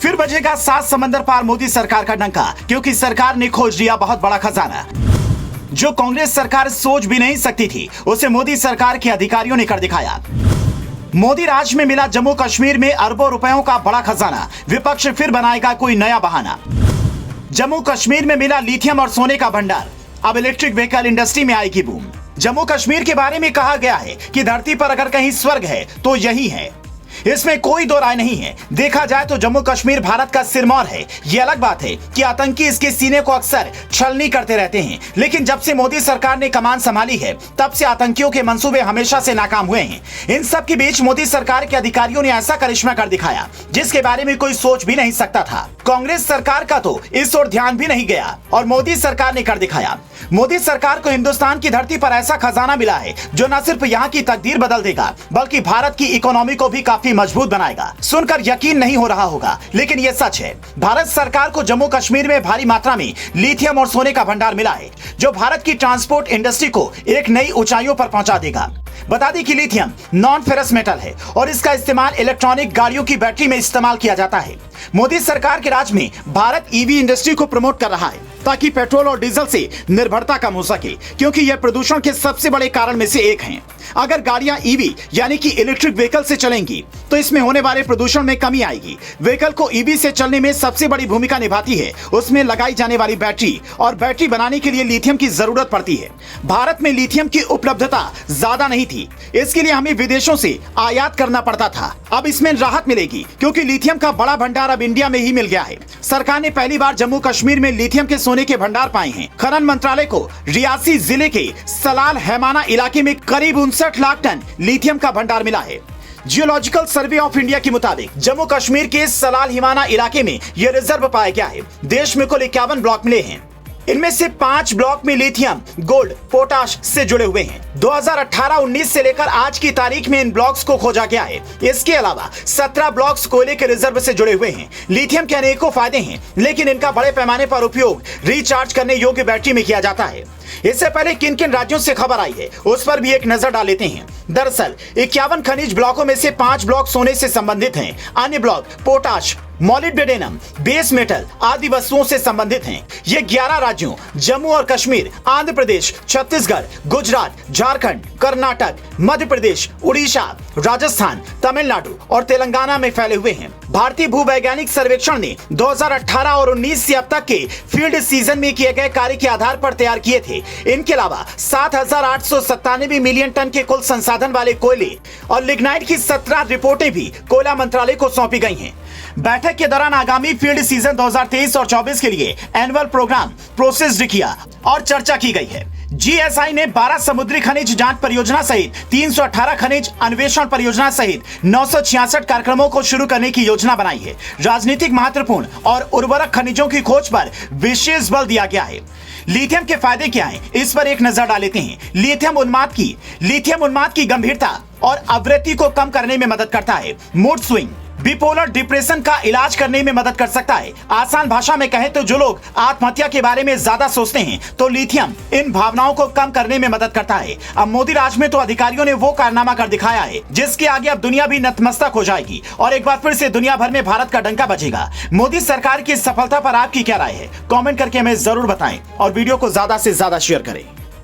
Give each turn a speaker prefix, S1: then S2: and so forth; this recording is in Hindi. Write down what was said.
S1: फिर बजेगा 7 समंदर पार मोदी सरकार का डंका, क्योंकि सरकार ने खोज लिया बहुत बड़ा खजाना। जो कांग्रेस सरकार सोच भी नहीं सकती थी, उसे मोदी सरकार के अधिकारियों ने कर दिखाया। मोदी राज में मिला जम्मू कश्मीर में अरबों रुपयों का बड़ा खजाना, विपक्ष फिर बनाएगा कोई नया बहाना। जम्मू कश्मीर में मिला लिथियम और सोने का भंडार, अब इलेक्ट्रिक व्हीकल इंडस्ट्री में आएगी बूम। जम्मू कश्मीर के बारे में कहा गया है कि धरती पर अगर कहीं स्वर्ग है तो यही है, इसमें कोई दो राय नहीं है। देखा जाए तो जम्मू कश्मीर भारत का सिरमौर है। ये अलग बात है कि आतंकी इसके सीने को अक्सर छलनी करते रहते हैं, लेकिन जब से मोदी सरकार ने कमान संभाली है तब से आतंकियों के मंसूबे हमेशा से नाकाम हुए हैं। इन सब के बीच मोदी सरकार के अधिकारियों ने ऐसा करिश्मा कर दिखाया जिसके बारे में कोई सोच भी नहीं सकता था। कांग्रेस सरकार का तो इस ओर ध्यान भी नहीं गया और मोदी सरकार ने कर दिखाया। मोदी सरकार को हिंदुस्तान की धरती पर ऐसा खजाना मिला है जो न सिर्फ यहाँ की तकदीर बदल देगा बल्कि भारत की इकोनॉमी को भी काफी मजबूत बनाएगा। सुनकर यकीन नहीं हो रहा होगा, लेकिन ये सच है। भारत सरकार को जम्मू कश्मीर में भारी मात्रा में लिथियम और सोने का भंडार मिला है, जो भारत की ट्रांसपोर्ट इंडस्ट्री को एक नई ऊंचाइयों पर पहुंचा देगा। बता दें कि लिथियम नॉन फेरस मेटल है और इसका इस्तेमाल इलेक्ट्रॉनिक गाड़ियों की बैटरी में इस्तेमाल किया जाता है। मोदी सरकार के राज में भारत ईवी इंडस्ट्री को प्रमोट कर रहा है ताकि पेट्रोल और डीजल से निर्भरता कम हो सके, क्योंकि यह प्रदूषण के सबसे बड़े कारण में से एक है। अगर गाड़ियां ईवी यानी कि इलेक्ट्रिक व्हीकल से चलेंगी तो इसमें होने वाले प्रदूषण में कमी आएगी। व्हीकल को ईवी से चलने में सबसे बड़ी भूमिका निभाती है उसमें लगाई जाने वाली बैटरी, और बैटरी बनाने के लिए लिथियम की जरूरत पड़ती है। भारत में लिथियम की उपलब्धता ज्यादा नहीं थी, इसके लिए हमें विदेशों से आयात करना पड़ता था। अब इसमें राहत मिलेगी क्योंकि लिथियम का बड़ा भंडार अब इंडिया में ही मिल गया है। सरकार ने पहली बार जम्मू कश्मीर में लिथियम के सोने के भंडार पाए हैं। खनन मंत्रालय को रियासी जिले के सलाल हैमाना इलाके में करीब 59 लाख टन लिथियम का भंडार मिला है। जियोलॉजिकल सर्वे ऑफ इंडिया के मुताबिक जम्मू कश्मीर के सलाल हिमाना इलाके में यह रिजर्व पाया गया है। देश में कुल 51 ब्लॉक मिले हैं, इनमें से 5 ब्लॉक में लिथियम, गोल्ड, पोटाश से जुड़े हुए हैं। 2018-19 से लेकर आज की तारीख में इन ब्लॉक्स को खोजा गया है। इसके अलावा 17 ब्लॉक्स कोयले के रिजर्व से जुड़े हुए हैं। लिथियम के अनेकों फायदे हैं, लेकिन इनका बड़े पैमाने पर उपयोग रिचार्ज करने योग्य बैटरी में किया जाता है। इससे पहले किन किन राज्यों से खबर आई है उस पर भी एक नजर डाल लेते हैं। दरअसल 51 खनिज ब्लॉकों में से 5 ब्लॉक सोने से संबंधित हैं। अन्य block potash, molybdenum, base metal आदि वस्तुओं से संबंधित हैं। ये 11 राज्यों जम्मू और कश्मीर, आंध्र प्रदेश, छत्तीसगढ़, गुजरात, झारखंड, कर्नाटक, मध्य प्रदेश, उड़ीसा, राजस्थान, तमिलनाडु और तेलंगाना में फैले हुए हैं। भारतीय भूवैज्ञानिक सर्वेक्षण ने 2018 और 19 से अब तक के फील्ड सीजन में किए गए कार्य के आधार पर तैयार किए थे। इनके अलावा 7,897 मिलियन टन के कुल संसाधन वाले कोयले और लिग्नाइट की 17 रिपोर्टें भी कोयला मंत्रालय को सौंपी गई हैं। बैठक के दौरान आगामी फील्ड सीजन 2023 और 24 के लिए एनुअल प्रोग्राम प्रोसेस्ड किया और चर्चा की गई है। जीएसआई ने 12 समुद्री खनिज जांच परियोजना सहित 318 खनिज अन्वेषण परियोजना सहित 966 कार्यक्रमों को शुरू करने की योजना बनाई है। राजनीतिक महत्वपूर्ण और उर्वरक खनिजों की खोज पर विशेष बल दिया गया है। लिथियम के फायदे क्या हैं, इस पर एक नजर डाल लेते हैं। लिथियम उन्माद की गंभीरता और आवृत्ति को कम करने में मदद करता है। मूड स्विंग, बिपोलर डिप्रेशन का इलाज करने में मदद कर सकता है। आसान भाषा में कहें तो जो लोग आत्महत्या के बारे में ज्यादा सोचते हैं तो लिथियम इन भावनाओं को कम करने में मदद करता है। अब मोदी राज में तो अधिकारियों ने वो कारनामा कर दिखाया है जिसके आगे अब दुनिया भी नतमस्तक हो जाएगी और एक बार फिर से दुनिया भर में भारत का डंका बजेगा। मोदी सरकार की सफलता पर आपकी क्या राय है, कमेंट करके हमें जरूर बताएं और वीडियो को ज्यादा से ज्यादा शेयर करें।